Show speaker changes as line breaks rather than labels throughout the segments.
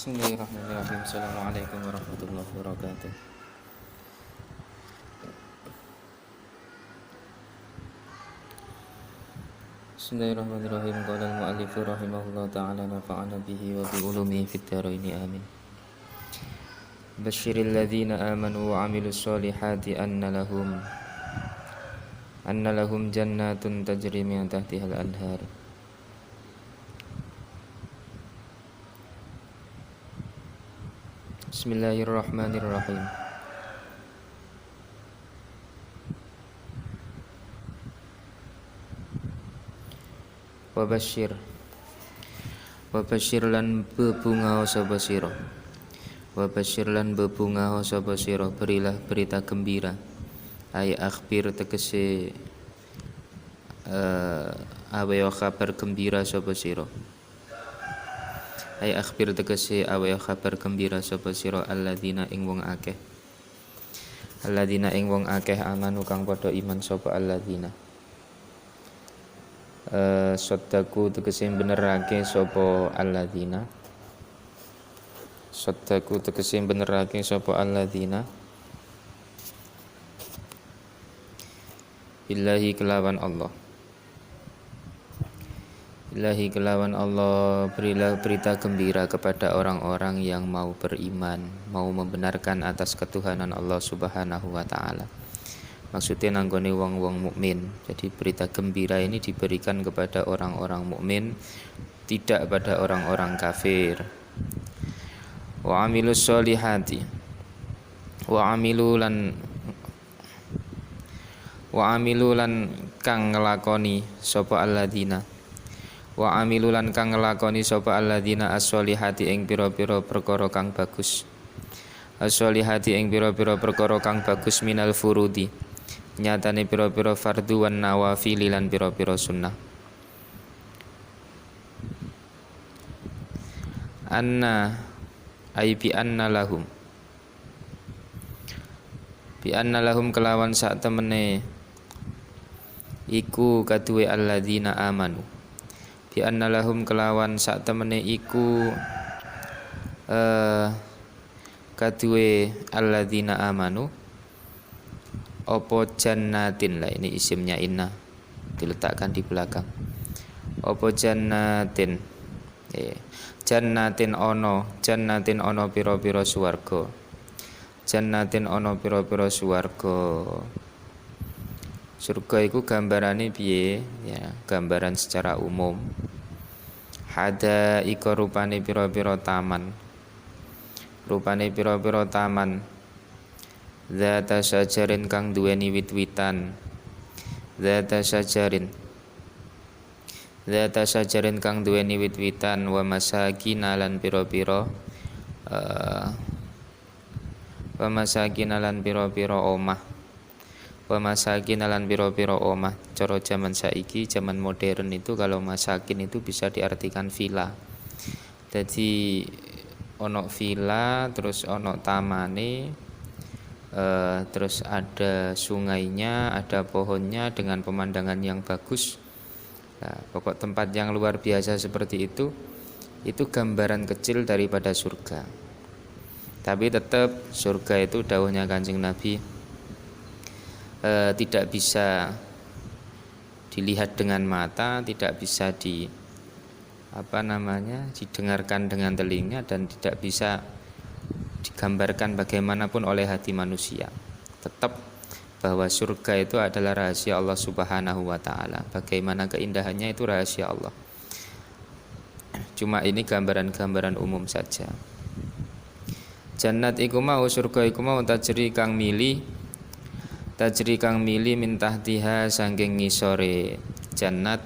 Bismillahirrahmanirrahim. Assalamualaikum warahmatullahi wabarakatuh. Bismillahirrahmanirrahim. Qala al-mu'allif rahimahullah ta'ala nafa'ana bihi wa bi ulumihi fid dharain amin. Basyiril ladzina amanu wa 'amilus solihati anna lahum jannatun tajri min tahtiha al-anhar. Bismillahirrahmanirrahim. Wabasyir lan bebungao sapa sira. Wabasyir lan bebungao sapa sira, berilah berita gembira. Ay akhbir tegese aweyo kabar gembira sapa sira. Ay akhbir tegese aweyo kabar gembira sapa sira alladzina ing wong akeh. Alladzina ing wong akeh amanu kang padha iman sapa alladzina. Sodaku tegese benerake sapa alladzina. Sodaku tegese benerake sapa alladzina. Billahi kelawan Allah. Billahi kelawan Allah, berilah berita gembira kepada orang-orang yang mau beriman, mau membenarkan atas ketuhanan Allah Subhanahu wa taala. Maksudnya nanggone wong-wong mukmin. Jadi berita gembira ini diberikan kepada orang-orang mukmin, tidak pada orang-orang kafir. Wa amilus solihati. Wa amilu lan kang ngelakoni sapa alladzina. Wa amilu lan kang ngelakoni sapa alladzina as-solihati ing pira-pira perkara kang bagus. As-solihati ing pira-pira perkara kang bagus minal furudi. Nyatane pira-pira fardhu wan nawafil lan pira-pira sunnah. Anna ay bi anna lahum. Bi anna lahum kelawan sak temene iku kaduwe alladzina amanu. Bi anna lahum kelawan sak temene iku kaduwe alladzina amanu. Opo jannatin, lah ini isimnya inna diletakkan di belakang. Opo jannatin, jannatin ono piro-piro swarga. Jannatin ono piro-piro swarga. Surga iku gambarane piye? Ya, gambaran secara umum. Hada iko rupane piro-piro taman. Rupane piro-piro taman. Zata sajarin kang duweni wit-witan. Zata sajarin kang duweni wit-witan. Wa masakin lan pira-pira omah. Wa masakin lan pira-pira omah. Cara zaman saiki, zaman modern itu kalau masakin itu bisa diartikan villa. Jadi ono villa, terus ono tamane. Terus ada sungainya, ada pohonnya dengan pemandangan yang bagus. Nah, pokok tempat yang luar biasa seperti itu gambaran kecil daripada surga. Tapi tetap surga itu dawuhnya Kanjeng Nabi tidak bisa dilihat dengan mata, tidak bisa didengarkan dengan telinga, dan tidak bisa digambarkan bagaimanapun oleh hati manusia. Tetap bahwa surga itu adalah rahasia Allah Subhanahu wa taala. Bagaimana keindahannya itu rahasia Allah. Cuma ini gambaran-gambaran umum saja. Jannat iku mau, surga iku mau tajri kang mili min tahtiha saking ngisore jannat,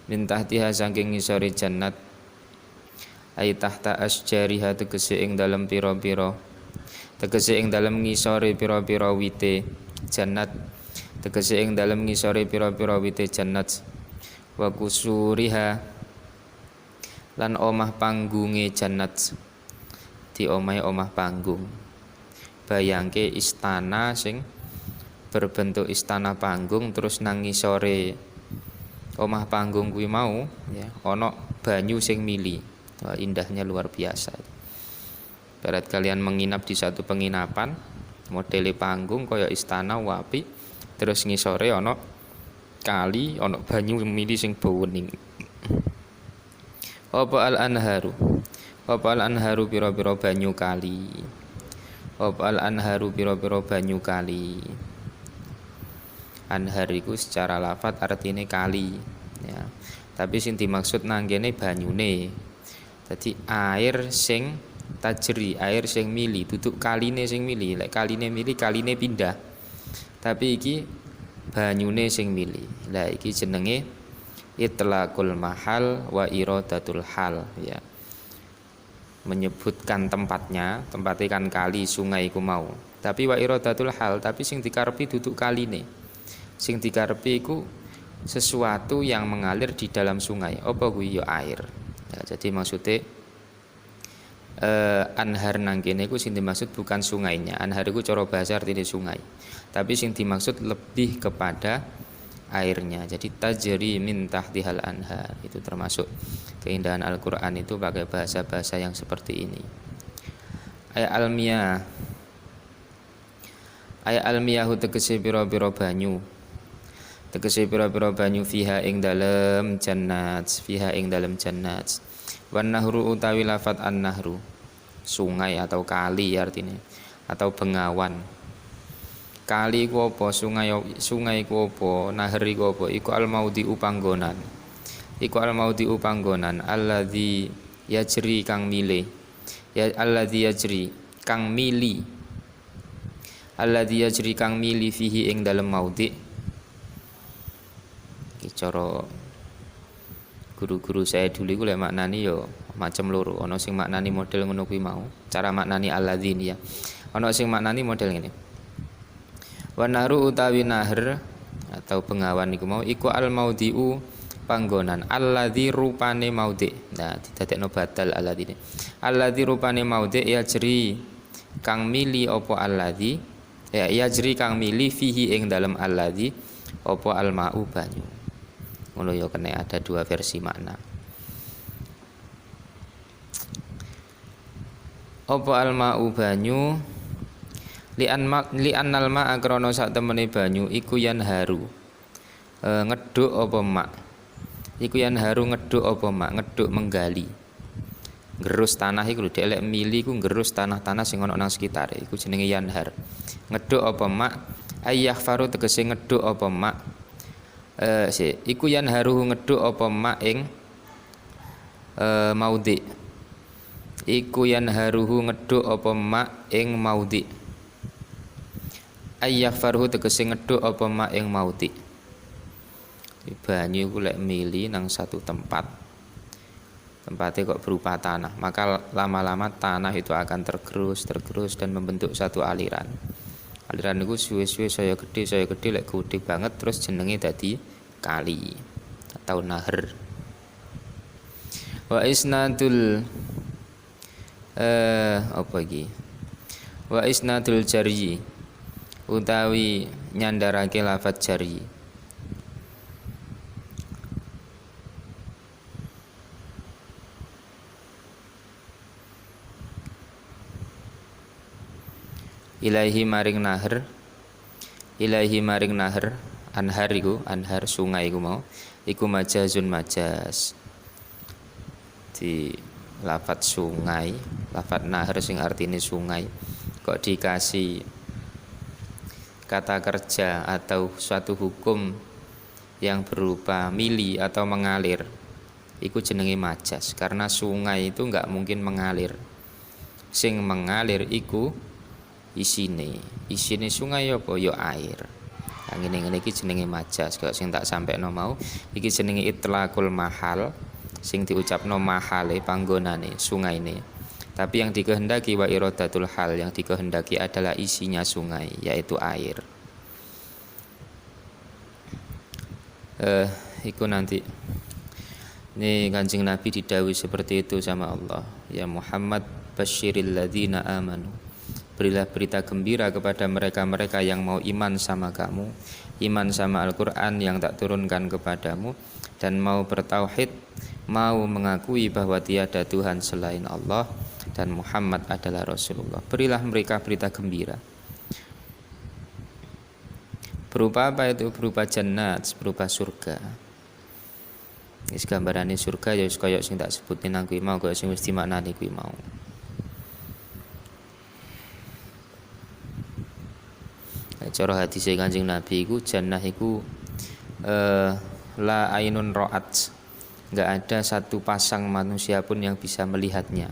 min tahtiha saking ngisore jannat. Ay tahta asjariha tegese ing dalem pira-pira, tegese ing dalem ngisore pira-pira wite jannat, tegese ing dalem ngisore pira-pira wite jannat. Wa kusuriha lan omah panggunge jannat. Di omah panggung. Bayangke istana sing berbentuk istana panggung, terus nang ngisore omah panggung kuwi mau ya ana banyu sing mili. Wah, indahnya luar biasa. Barat kalian menginap di satu penginapan, modele panggung kaya istana wapi, terus ngisore ana kali, ana banyu mili sing bawening. Apa al-anharu? Apa al-anharu pira-pira banyu kali? Apa al-anharu pira-pira banyu kali? Anhar iku secara lafat artine kali, ya. Tapi sing dimaksud nanggene banyune. Dadi air sing tajri, air sing mili, duduk kaline sing mili. Lek kaline mili, kaline pindah. Tapi iki banyune sing mili. Lah iki jenenge itlaqul mahal wa iradatul hal, ya. Menyebutkan tempatnya, tempatnya kan kali, sungai iku mau. Tapi wa iradatul hal, tapi sing dikarepi duduk kaline. Sing dikarepi iku sesuatu yang mengalir di dalam sungai. Apa kuwi ya air. Ya, jadi maksudnya anhar nang kene iku sing dimaksud bukan sungainya. Anhar iku cara bahasa artinya sungai. Tapi sing dimaksud lebih kepada airnya. Jadi tajri min tahtihal anhar. Itu termasuk keindahan Al-Qur'an itu pakai bahasa-bahasa yang seperti ini. Ayat almiyah. Ayat almiyahu tegese pira-pira banyu. Tegese pira-pira banyu fiha ing dalem jannat, fiha ing dalem jannat. Wan nahru utawi lafat an-nahru, sungai atau kali artinya, atau bengawan. Kali ku apa, sungai ku apa, nahar ku apa, iku al-maudhi'u panggonan. Iku al-maudhi'u panggonan alladzi yajri kang mili. Ya alladzi yajri kang mili. Alladzi yajri kang mili fihi ing dalem maudhi'. Cara guru-guru saya dulu iku lek maknani yo macam loro. Ana sing maknani model ngono kuwi mau. Cara maknani alladzin ya. Ana sing maknani model ngene. Wa nahru utawi nahr atau bengawan iku mau iku al maudhi'u panggonan alladzi rupane maudhi'. Nah, didadekno badal alladzine. Alladzi rupane maudhi' ya jeri kang mili apa alladzi ya jeri kang mili fihi ing dalem alladzi apa al ma'u banyu. Ngono ya kena ada dua versi makna. Apa al-ma'u banyu li'annal ma'a krana sak temene banyu iku yan haru. Ngeduk apa mak. Iku yan haru ngeduk apa mak, ngeduk menggali. Gerus tanah iku lho delek mili iku gerus tanah-tanah sing ana nang sekitare iku jenenge yanhar. Ngeduk apa mak ayah faru tegese ngeduk apa mak. Iku yan haruhu ngeduk apa mak ing maudhi. Iku yan haruhu ngeduk apa mak ing maudhi. Ayah faruhu tegese ngeduk apa mak ing maudhi. Banyu iku lek mili nang satu tempat. Tempatnya kok berupa tanah, maka lama-lama tanah itu akan tergerus dan membentuk satu aliran. Aliran itu suwe-suwe saya gede lek gede banget terus jenenge dadi kali atau nahar. Wa isnadul apa iki? Wa isnadul jari utawi nyandarake lafaz jari. Ilaihi maring nahar anhar iku anhar sungai iku mau iku majazun majaz di lafat sungai lafat nahar sing artine sungai kok dikasih kata kerja atau suatu hukum yang berupa mili atau mengalir iku jenenge majaz karena sungai itu enggak mungkin mengalir sing mengalir iku isine sungai apa ya air. Nah ngene iki jenenge majaz kok sing tak sampekno mau iki jenenge itlaqul mahal sing diucapno mahale panggonane sungaine. Tapi yang dikehendaki wa iradatul hal yang dikehendaki adalah isinya sungai yaitu air. Iku nanti ini Kanjeng Nabi didhawuhi seperti itu sama Allah. Ya Muhammad basyiril ladzina amanu. Berilah berita gembira kepada mereka-mereka yang mau iman sama kamu, iman sama Al-Quran yang tak turunkan kepadamu, dan mau bertauhid, mau mengakui bahwa tiada Tuhan selain Allah, dan Muhammad adalah Rasulullah. Berilah mereka berita gembira. Berupa apa itu? Berupa jannat, berupa surga. Wis gambarane surga ya wis kaya sing tak sebutin nang kuwi mau, kaya sing wis dimaknani kuwi mau. Cara hadis Kanjeng Nabi iku jannah iku la ainun ra'at. Enggak ada satu pasang manusia pun yang bisa melihatnya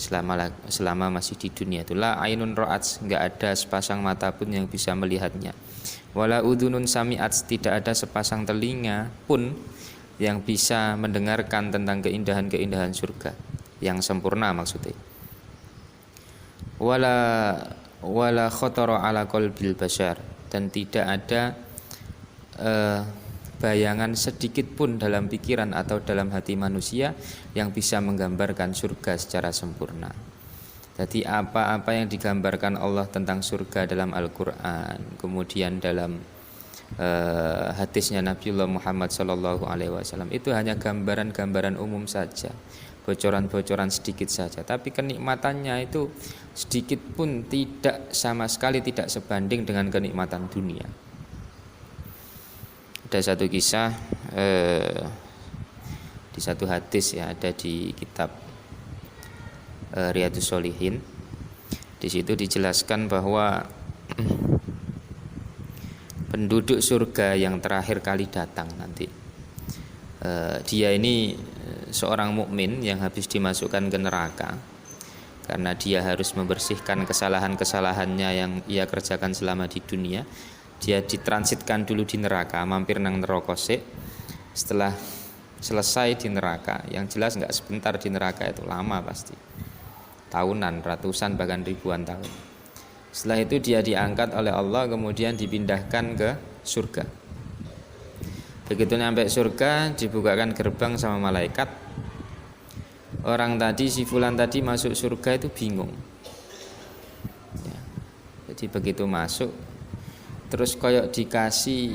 selama masih di dunia itu. La ainun ra'at, enggak ada sepasang mata pun yang bisa melihatnya. Wala udhunun sami'at, tidak ada sepasang telinga pun yang bisa mendengarkan tentang keindahan-keindahan surga yang sempurna maksudnya. Wala khatara ala qalbil bashar, dan tidak ada bayangan sedikit pun dalam pikiran atau dalam hati manusia yang bisa menggambarkan surga secara sempurna. Jadi apa-apa yang digambarkan Allah tentang surga dalam Al-Quran, kemudian dalam hadisnya Nabiullah Muhammad SAW, itu hanya gambaran-gambaran umum saja, bocoran-bocoran sedikit saja. Tapi kenikmatannya itu sedikit pun tidak, sama sekali tidak sebanding dengan kenikmatan dunia. Ada satu kisah di satu hadis ya, ada di kitab Riyadhus Shalihin. Di situ dijelaskan bahwa penduduk surga yang terakhir kali datang nanti, dia ini seorang mukmin yang habis dimasukkan ke neraka karena dia harus membersihkan kesalahan-kesalahannya yang ia kerjakan selama di dunia. Dia ditransitkan dulu di neraka, mampir nang neraka sik. Setelah selesai di neraka, yang jelas nggak sebentar di neraka, itu lama pasti, tahunan, ratusan, bahkan ribuan tahun. Setelah itu dia diangkat oleh Allah, kemudian dipindahkan ke surga. Begitu nyampe surga, dibukakan gerbang sama malaikat. Orang tadi, si fulan tadi masuk surga itu bingung ya. Jadi begitu masuk, terus koyok dikasih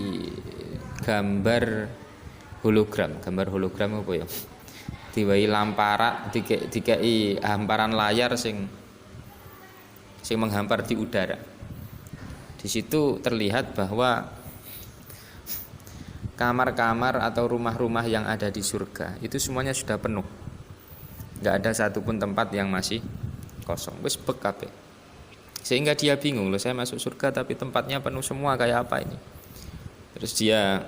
gambar hologram apa ya? Diwai lamparan, dikai hamparan layar sing menghampar di udara. Di situ terlihat bahwa kamar-kamar atau rumah-rumah yang ada di surga itu semuanya sudah penuh. Enggak ada satupun tempat yang masih kosong. Wis bek kabeh. Sehingga dia bingung, loh, saya masuk surga tapi tempatnya penuh semua, kayak apa ini? Terus dia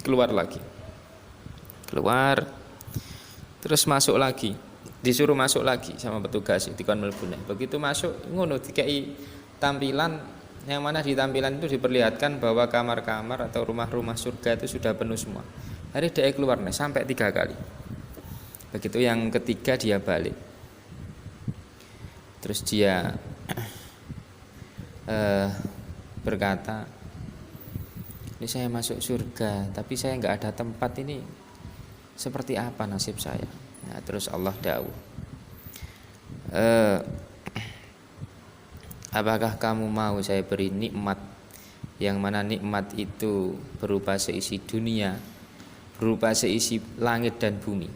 keluar lagi. Keluar, terus masuk lagi. Disuruh masuk lagi sama petugas dikon mlebu. Begitu masuk ngono dikai tampilan, yang mana di tampilan itu diperlihatkan bahwa kamar-kamar atau rumah-rumah surga itu sudah penuh semua. Hari dia keluar nih sampai 3 kali. Begitu yang ketiga dia balik. Terus dia berkata, ini saya masuk surga tapi saya nggak ada tempat, ini seperti apa nasib saya? Nah, terus Allah dawuh, apakah kamu mau saya beri nikmat, yang mana nikmat itu berupa seisi dunia, berupa seisi langit dan bumi,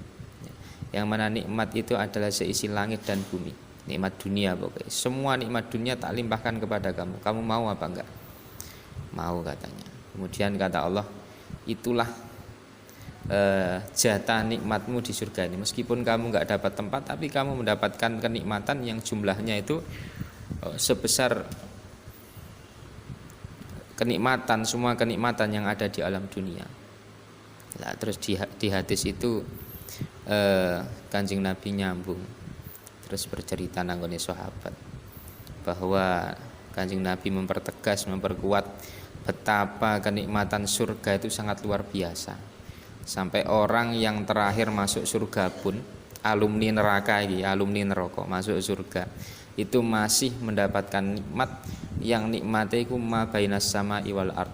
yang mana nikmat itu adalah seisi langit dan bumi, nikmat dunia pokoknya. Semua nikmat dunia tak limpahkan kepada kamu. Kamu mau apa enggak? Mau katanya. Kemudian kata Allah, itulah jatah nikmatmu di surga ini. Meskipun kamu enggak dapat tempat, tapi kamu mendapatkan kenikmatan yang jumlahnya itu sebesar kenikmatan, semua kenikmatan yang ada di alam dunia. Nah, terus di hadis itu Kanjeng Nabi nyambung, terus bercerita nanggone sahabat bahwa Kanjeng Nabi memperkuat betapa kenikmatan surga itu sangat luar biasa. Sampai orang yang terakhir masuk surga pun, alumni neraka ini, alumni neraka masuk surga, itu masih mendapatkan nikmat yang nikmatnya itu ma bainas sama'i wal ard,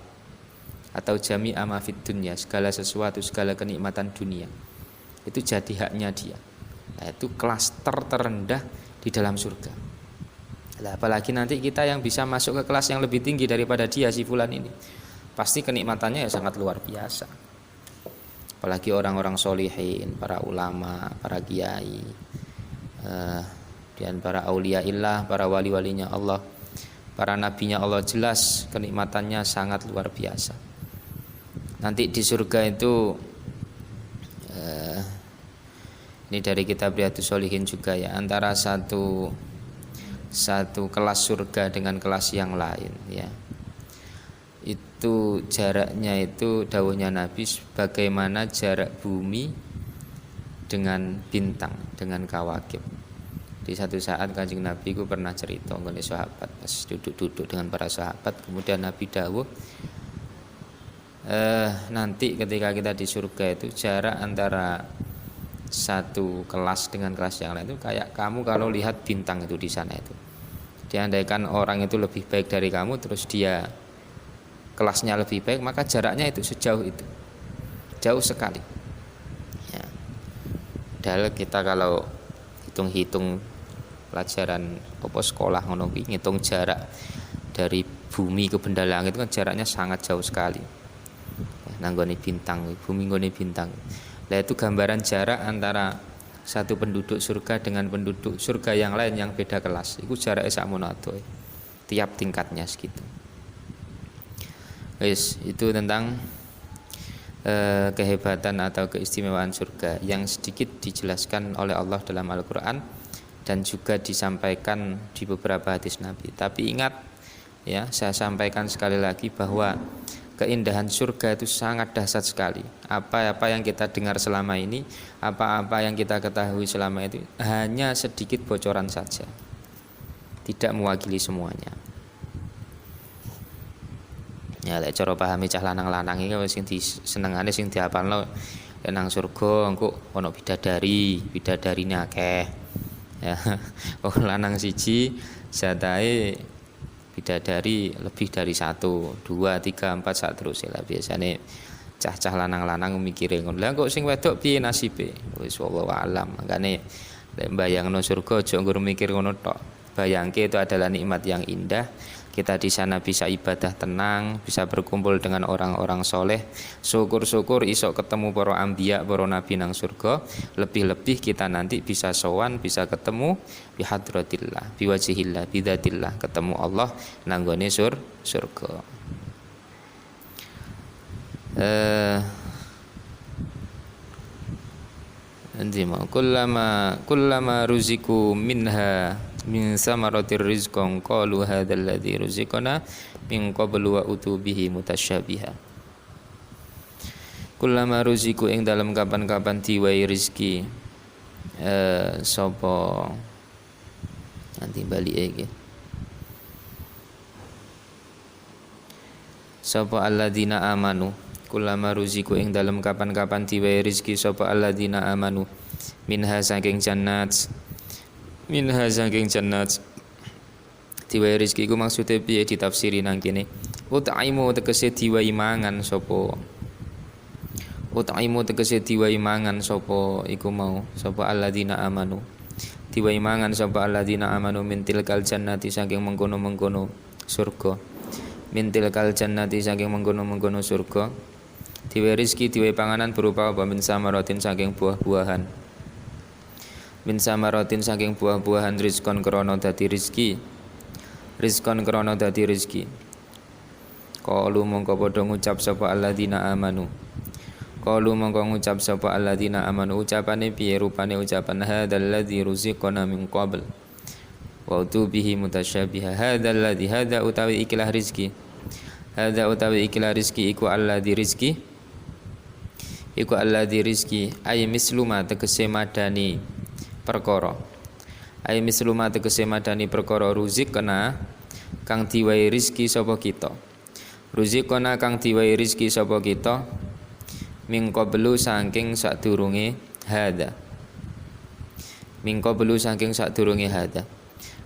atau jami'a ma fid dunya, segala sesuatu, segala kenikmatan dunia itu jadi haknya dia. Nah, itu klaster terendah di dalam surga. Nah, apalagi nanti kita yang bisa masuk ke kelas yang lebih tinggi daripada dia, si fulan ini, pasti kenikmatannya ya sangat luar biasa. Apalagi orang-orang solihin, para ulama, para kiai, dan para aulia illah, para wali-walinya Allah, para nabinya Allah, jelas kenikmatannya sangat luar biasa. Nanti di surga itu ini dari kitab Riyadhus Shalihin juga ya, antara satu kelas surga dengan kelas yang lain ya, itu jaraknya itu dawuhnya Nabi bagaimana jarak bumi dengan bintang, dengan kawakib. Di satu saat Kanjeng Nabi ku pernah cerita ngene sahabat pas duduk-duduk dengan para sahabat, kemudian Nabi dawuh nanti ketika kita di surga itu jarak antara satu kelas dengan kelas yang lain itu kayak kamu kalau lihat bintang itu di sana itu. Diandaikan orang itu lebih baik dari kamu, terus dia kelasnya lebih baik, maka jaraknya itu sejauh itu, jauh sekali. Ya. Padahal kita kalau hitung-hitung pelajaran sekolah ngono kuwi ngitung jarak dari bumi ke benda langit itu kan jaraknya sangat jauh sekali. Nanggone bintang, bumi nggone bintang. Lah itu gambaran jarak antara satu penduduk surga dengan penduduk surga yang lain yang beda kelas. Iku jaraknya sakmono adoh. Tiap tingkatnya segitu. Wis, itu tentang kehebatan atau keistimewaan surga yang sedikit dijelaskan oleh Allah dalam Al-Qur'an dan juga disampaikan di beberapa hadis Nabi. Tapi ingat ya, saya sampaikan sekali lagi bahwa keindahan surga itu sangat dahsyat sekali. Apa-apa yang kita dengar selama ini, apa-apa yang kita ketahui selama itu hanya sedikit bocoran saja, tidak mewakili semuanya. Ya lek cara pahami cah lanang-lanang iki sing disenengane sing diapalno nang surga engko ana bidadarine akeh. Ya, lanang siji jatahe bidadari lebih dari 1, 2, 3, 4 sak terus lah biasane cah-cah lanang-lanang mikire ngono. Lah kok sing wedok piye nasibe? Wis wallahu alam. Makane lek mbayangno surga aja nggur mikir ngono tok. Bayangke itu adalah nikmat yang indah. Kita di sana bisa ibadah tenang, bisa berkumpul dengan orang-orang soleh. Syukur-syukur iso ketemu para anbiya, para nabi nang surga. Lebih-lebih kita nanti bisa sowan, bisa ketemu bihadratillah, biwajhillah, bidzatillah, ketemu Allah nanggone surga. Nanti mau kullama ruziku minha min samaratir rizqan qalu hadzal ladzi ruziqana min qablu wa utubihi mutasyabiha. Kullama ruziku ing dalam kapan-kapan diwai rezeki sapa nanti bali iki sapa alladzina amanu. Kullama ruziku ing dalam kapan-kapan diwai rezeki sapa alladzina amanu minha saking jannat diwai rezeki iku maksude piye ditafsiri nang kene utaimu tegese diwai mangan sapa iku mau sapa alladzina amanu diwai mangan sapa alladzina amanu mintil kal jannati saking mengkono-mengkono surga diwai rezeki diwai panganan berupa apa min samaratin saking buah-buahan min samaratin saking buah-buahan rizkon krana dadi rezeki qalu mongko padha ngucap sapa alladzina amanu ucapane piye rupane ucapan hadzal ladzi ruziqana min qabl wa utubihi mutasyabiha hadza utawi ikilah rezeki iku alladzi rezeki ay misluma tegese madani perkara ruzik kena kang diwai rizki sapa kita mingko belu saking sadurunge hada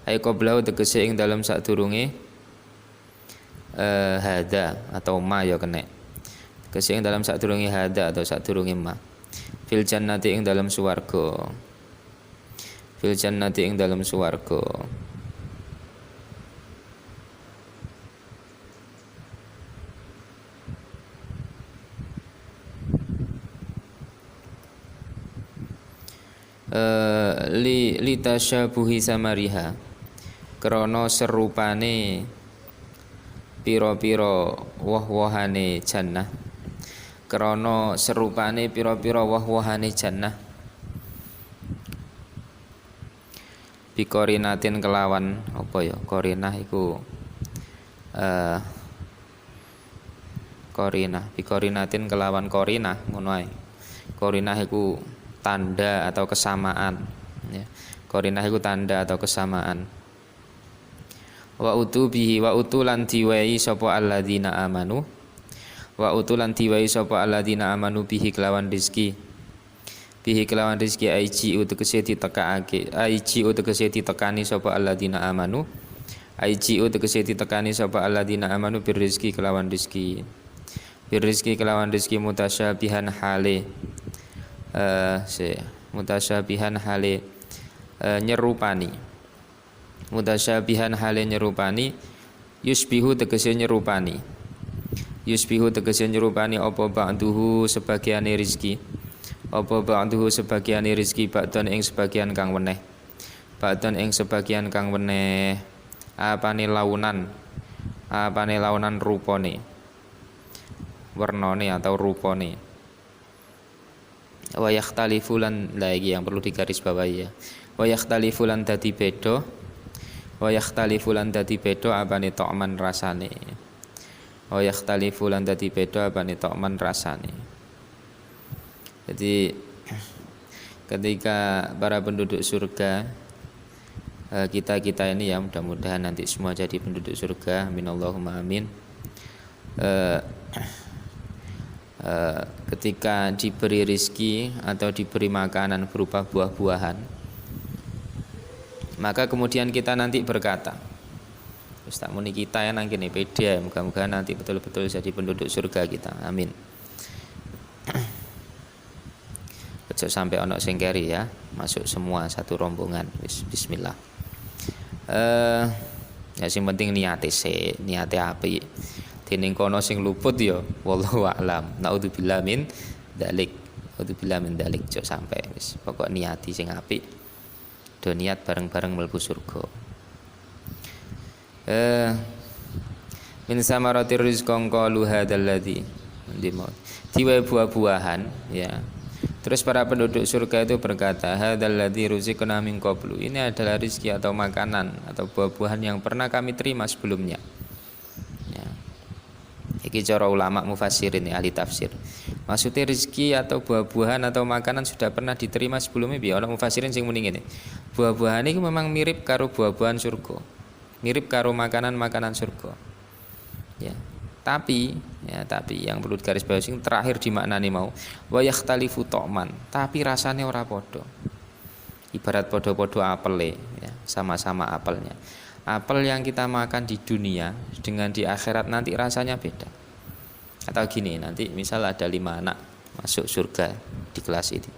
ay qablau tegese ing dalam sadurunge hada atau ma ya kena tegese ing dalam sadurunge hada atau sadurunge ma fil jannati ing dalam swarga li tasyabuhi samariha krana serupane pira-pira woh-wohane jannah, krana serupane pira-pira woh-wohane jannah, bikorinatin kelawan apa ya, korinah iku korinah, bikorinatin kelawan korinah ngono ae. Korinah iku tanda atau kesamaan ya. Korinah iku tanda atau kesamaan. Wa utubihi wa utulan diwai sapa alladzina amanu, wa utulan diwai sapa alladzina amanu bihi kelawan rizki, bihi kelawan rizki aiji utegese ditekake, aiji utegese ditekani sapa alladzina amanu, aiji utegese ditekani sapa alladzina amanu birrizki kelawan rizki, birrizki kelawan rizki mutasyabihan hale mutasyabihan hale nyerupani, mutasyabihan hale nyerupani, yusbihu tegese nyerupani, yusbihu tegese nyerupani apa ba'duhu sebagiane rizki, apa ba'duhu sebagiane rizki ba'dan ing sebagian kang weneh, ba'dan ing sebagian kang weneh, apane launan rupane, wernane atau rupane. Wa yakhtalifu lan lagi yang perlu digarisbawahi ya, wa yakhtalifu lan dadi beda, wa yakhtalifu lan dadi beda apane ta'man rasane, wa yakhtalifu lan dadi beda apane ta'man rasane. Jadi ketika para penduduk surga, kita ini ya mudah-mudahan nanti semua jadi penduduk surga, amin Allahumma amin. Ketika diberi rizki atau diberi makanan berupa buah-buahan, maka kemudian kita nanti berkata, Ustaz muni kita ya nang kene pede ya, mudah-mudahan nanti betul-betul jadi penduduk surga kita, amin. Ojo sampai ono sing keri ya, masuk semua satu rombongan. Bismillah. Ya sing penting niate apik. Dening kono sing luput ya wallahu a'lam. Naudzubillah min dzalik. Naudzubillah min dzalik ojo sampai wis pokok niati sing apik. Do niat bareng-bareng mlebu surga. Min samaratir rizqan qalu hadzal ladzi diwa buah-buahan ya. Terus para penduduk surga itu berkata, hadzal ladzi ruziqna min qablu. Ini adalah rezeki atau makanan atau buah-buahan yang pernah kami terima sebelumnya. Ya. Iki cara ulama mufassirin ahli tafsir. Maksudnya rezeki atau buah-buahan atau makanan sudah pernah diterima sebelumnya biya. Ana mufassirin sing muni ngene. Buah-buahan iki memang mirip karo buah-buahan surga. Mirip karo makanan-makanan surga. Ya. Tapi yang perlu digarisbawahi sing terakhir dimaknani mau wa yakhtalifu ta'man, tapi rasanya ora padha. Ibarat padha-padha apele ya, sama-sama apelnya. Apel yang kita makan di dunia dengan di akhirat nanti rasanya beda. Atau gini, nanti misal ada 5 anak masuk surga di kelas ini.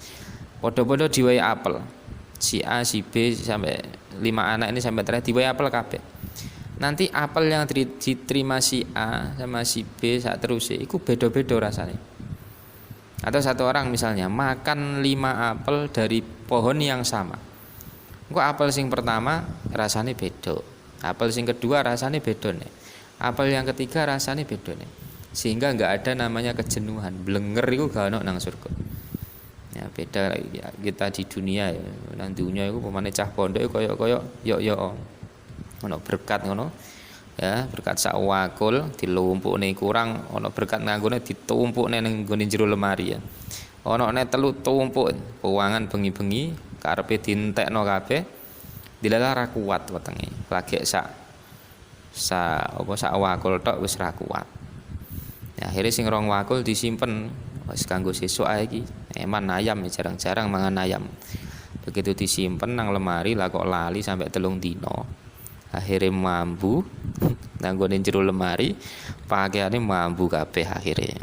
Padha-padha diwai apel. Si A, si B sampai 5 anak ini sampai terakhir diwai apel kabeh. Nanti apel yang diterima si A sama si B saat terus itu beda-beda rasanya. Atau satu orang misalnya makan 5 apel dari pohon yang sama. Kok apel sing pertama rasanya beda, apel sing kedua rasanya beda nih, apel yang ketiga rasanya beda nih. Sehingga nggak ada namanya kejenuhan, blenger itu gak ono nang surga. Ya beda kita di dunia ya, nang dunia itu pemane cah pondok koyo yo ono berkat ngono ya, berkat sak wakul dilumpukne kurang, ono berkat nganggone ditumpukne ning nggone jero lemari ya, ono nek telu tumpuk pewangan bengi-bengi karepe dientekno kabeh dilala ra kuat wetenge lagi sak wakul tok wis ra kuat ya, akhirnya sing rong wakul disimpen wis kanggo sesuk ae iki, eman ayam jarang-jarang mangan ayam, begitu disimpen nang lemari lah kok lali sampai 3 dino. Akhirnya mambu nanggone jero lemari, pakaiane mambu kabeh akhirnya.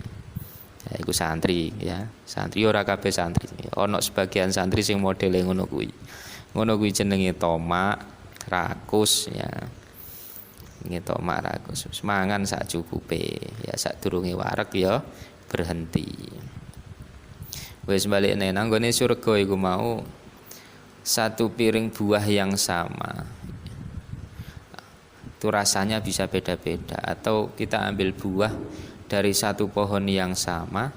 Ya iku santri ya. Santri ora kabeh santri. Ana sebagian santri sing modele ngono kuwi. Ngono kuwi jenenge tomak, rakus ya. Nggih tomak rakus. Mangan sak cukupe. Ya sadurunge wareg ya berhenti. Wis balikne nang gone surga iku mau satu piring buah yang sama itu rasanya bisa beda-beda, atau kita ambil buah dari satu pohon yang sama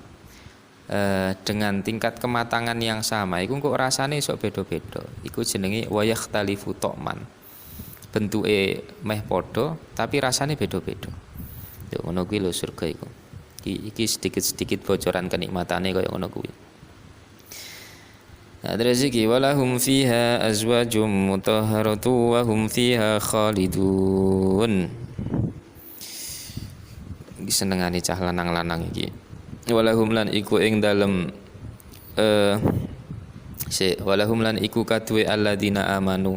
dengan tingkat kematangan yang sama, iku kok rasane sok beda-beda. Iku jenenge wayakhtalifu ta'man. Bentuke meh padha tapi rasane beda-beda. Yo ngono kuwi lho surga iku. Iki sedikit-sedikit bocoran kenikmatane kaya ngono kuwi. Nah, terus iki walahum fiha azwajum mutahharatu wa hum fiha khalidun. Iki senengane cah lanang-lanang iki. Walahum lan iku ing dalem walahum lan iku kadue alladzina amanu.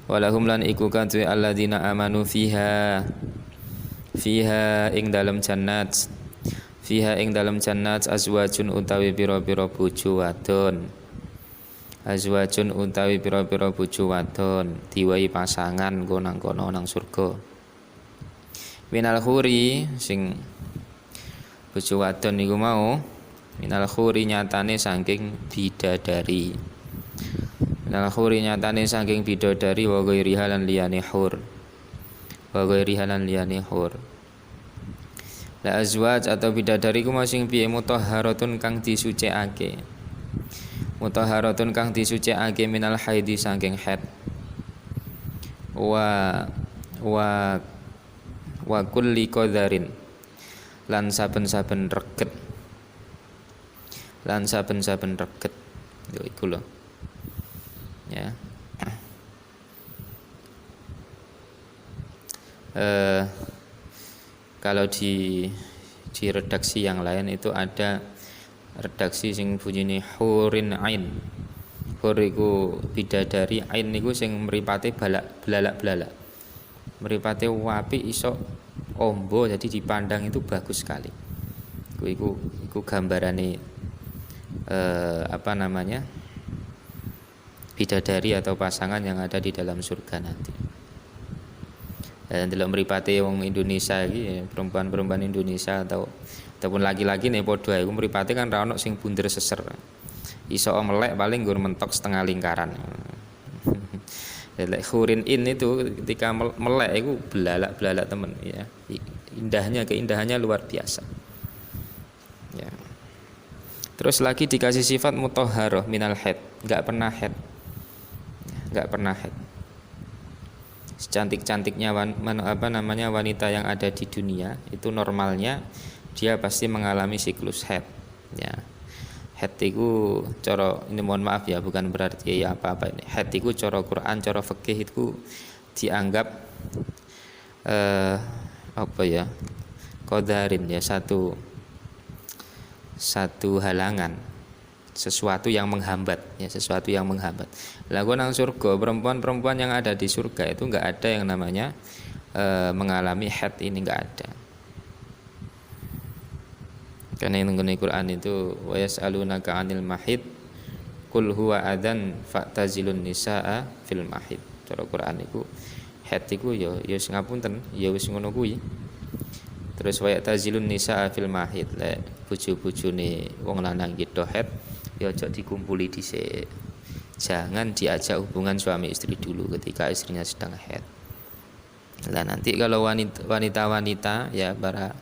Walahum lan iku kadue alladzina amanu fiha ing dalem jannat. Fiha ing dalem jannat azwajun utawi pira-pira bojo wadon. Azwajun utawi pira-pira bojo wadon diwai pasangan nggo nang kono nang surga. Minal khuri sing bojo wadon niku mau minal khuri nyatane saking bidadari. Minal khuri nyatane saking bidadari wa ghairi halan liyane hur. Wa ghairi halan liyane hur. La azwaj atau bidadari ku masing piye mutahharatun kang disucikake. Mutahharatun kang disucikake minal haidi saking haid. Wa kulli qadarin lan saben-saben reget. Lan saben-saben reget. Yo iku lho. Ya. Kalau di redaksi yang lain itu ada redaksi sing bunyinya hurin ain. Hur iku bidadari, ain niku sing mripate belalak-belalak. Mripate apik iso ombo, jadi dipandang itu bagus sekali. Iku gambarane bidadari atau pasangan yang ada di dalam surga nanti. Dan dalam mripate wong Indonesia iki, perempuan-perempuan Indonesia ataupun laki-laki nih padha iku mripate kan ra ono sing bunder seser. Iso melek paling nggur mentok setengah lingkaran. Lek hurin in itu ketika melek itu belalak temen ya. Keindahannya luar biasa. Ya. Terus lagi dikasih sifat mutahharah minal haid, enggak pernah haid. Enggak pernah haid. Secantik-cantiknya wanita yang ada di dunia itu normalnya dia pasti mengalami siklus haid. Ya. Haid itu cara, ini mohon maaf ya, bukan berarti ya apa-apa ini. Haid itu cara Quran, cara fikih itu dianggap qadarin ya, satu halangan, sesuatu yang menghambat ya, sesuatu yang menghambat. Lah nang surga, perempuan-perempuan yang ada di surga itu enggak ada yang namanya mengalami haid, ini enggak ada. Karena yang mengenai Quran itu wa yas'alunaka 'anil mahid qul huwa adzan fa'tazilun nisaa fil mahid. Cara Quran iku haid iku ya sing ngapunten ya wis ngono kuwi. Terus wa ya'tazilun nisaa fil mahid, lek bojo-bojone wong lanang iki do haid ya aja dikumpuli dhisik. Jangan diajak hubungan suami istri dulu ketika istrinya sedang haid. Lah nanti kalau wanita-wanita ya para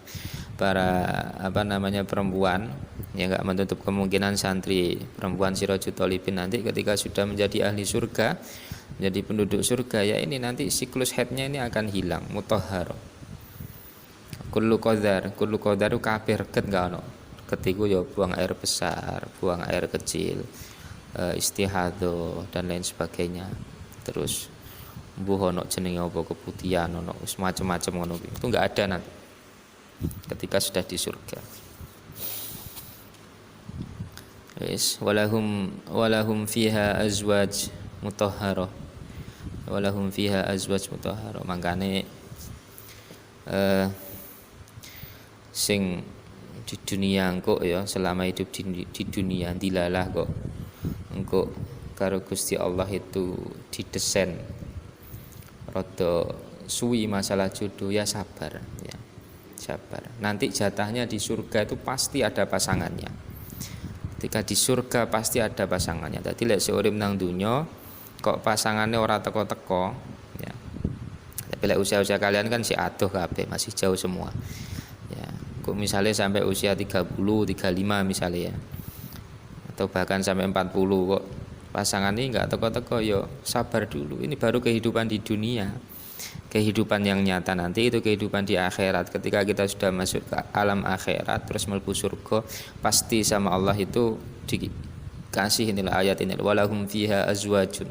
perempuan yang enggak menutup kemungkinan santri perempuan Sirajul Thalibin nanti ketika sudah menjadi ahli surga, menjadi penduduk surga ya, ini nanti siklus haidnya ini akan hilang, mutahhar. Kullu qadar kabeh reget enggak ono. Ketiku ya buang air besar, buang air kecil, istihadho dan lain sebagainya. Terus mbuh ono jenenge apa keputihan ono macam-macam ngono itu enggak ada nanti ketika sudah di surga. Wis walahum fiha azwaj mutahharah. Walahum fiha azwaj mutahharah. Mangkane sing di dunia engko ya, selama hidup di dunia dilalah kok engko karo Gusti Allah itu didesain rada suwi masalah jodoh, ya sabar ya. Sabar. Nanti jatahnya di surga itu pasti ada pasangannya. Ketika di surga pasti ada pasangannya. Dadi lek seurip nang dunya kok pasangannya ora teko-teko ya. Tapi lek usia-usia kalian kan si adoh kabeh, masih jauh semua. Ya, kok misalnya sampai usia 30, 35 misalnya ya. Atau bahkan sampai 40 kok pasangan ini enggak teko-teko, yo sabar dulu. Ini baru kehidupan di dunia. Kehidupan yang nyata nanti itu kehidupan di akhirat. Ketika kita sudah masuk ke alam akhirat terus mlebu surga, pasti sama Allah itu dikasih inilah ayat ini, walahum fiha azwajun,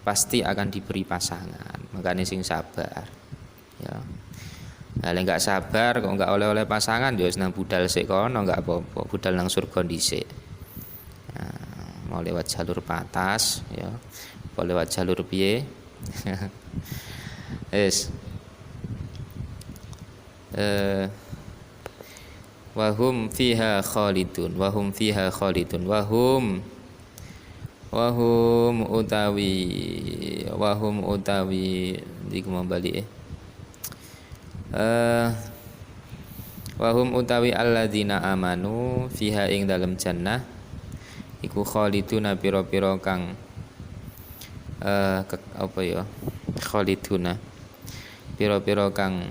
pasti akan diberi pasangan. Makanya sing sabar ya. Nah, enggak sabar kok enggak oleh-oleh pasangan ya nang budal sik kono enggak apa-apa, budal nang surga dhisik. Nah, mau lewat jalur patas ya, mau lewat jalur piye. Yes. Wahum fiha khalidun, wahum fiha khalidun, wahum utawi iku balik wahum utawi alladzina amanu fiha ing dalam jannah iku khaliduna pira-pira kang apa ya khaliduna pira-pira kang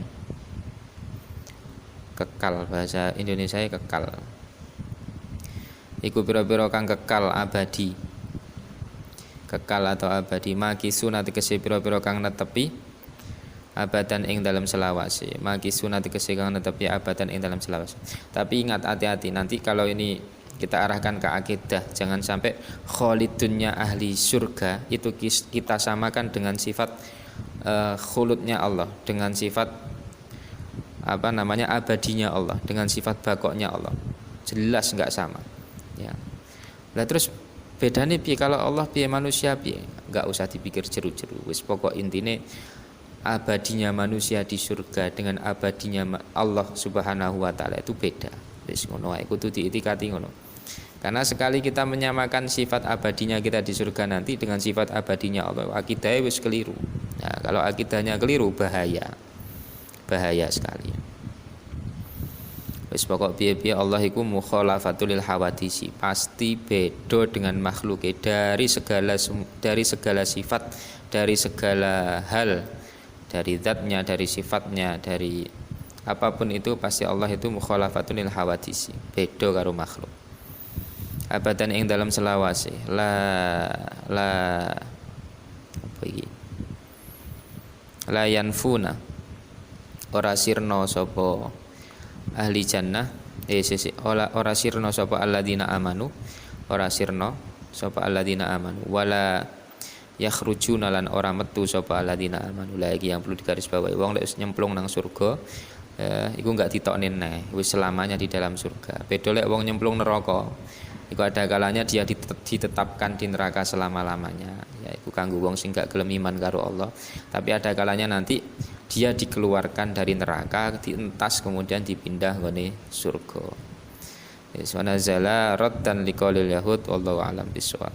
kekal, bahasa Indonesia kekal iku pira-pira kang kekal abadi, kekal atau abadi. Makisuna tegese pira-pira kang netepi abadan ing dalam selawase, makisuna tegese kang netepi abadan ing dalam selawase. Tapi ingat, hati-hati nanti kalau ini kita arahkan ke akidah, jangan sampai khalidunnya ahli surga itu kita samakan dengan sifat khuludnya Allah, dengan sifat abadinya Allah, dengan sifat bakoknya Allah. Jelas enggak sama ya. Lah terus bedanya piye kalau Allah piye manusia piye? Enggak usah dipikir jeru-jeru. Wis pokok intine abadinya manusia di surga dengan abadinya Allah Subhanahu wa taala itu beda. Wis ngono ae kudu diitikati ngono. Karena sekali kita menyamakan sifat abadinya kita di surga nanti dengan sifat abadinya Allah, akidahnya wis keliru. Nah, kalau akidahnya keliru bahaya sekali. Wis pokok piye-piye Allah iku mukhalafatul lil hawadisi, pasti beda dengan makhluk dari segala sifat, dari segala hal, dari zatnya, dari sifatnya, dari apapun itu pasti Allah itu mukhalafatul lil hawadisi, beda karo makhluk. Abadan ing dalam selawase apa iki la yanfuna ora sirna sapa ahli jannah ora sirna sapa alladzina amanu, ora sirna sapa alladzina amanu wala yakhrujuna lan ora metu sapa alladzina amanu. Lagi yang perlu digarisbawahi, wong lek nyemplung nang surga iku enggak ditokne neh, wis selamanya di dalam surga. Beda lek wong nyemplung neraka, iku ada kalanya dia ditetapkan di neraka selama-lamanya. Ya iku kanggo wong sing gak gelem iman karo Allah. Tapi ada kalanya nanti dia dikeluarkan dari neraka, dientas kemudian dipindah ke surga. Wa nazala raddan liqaulil yahud wallahu alam bisawab.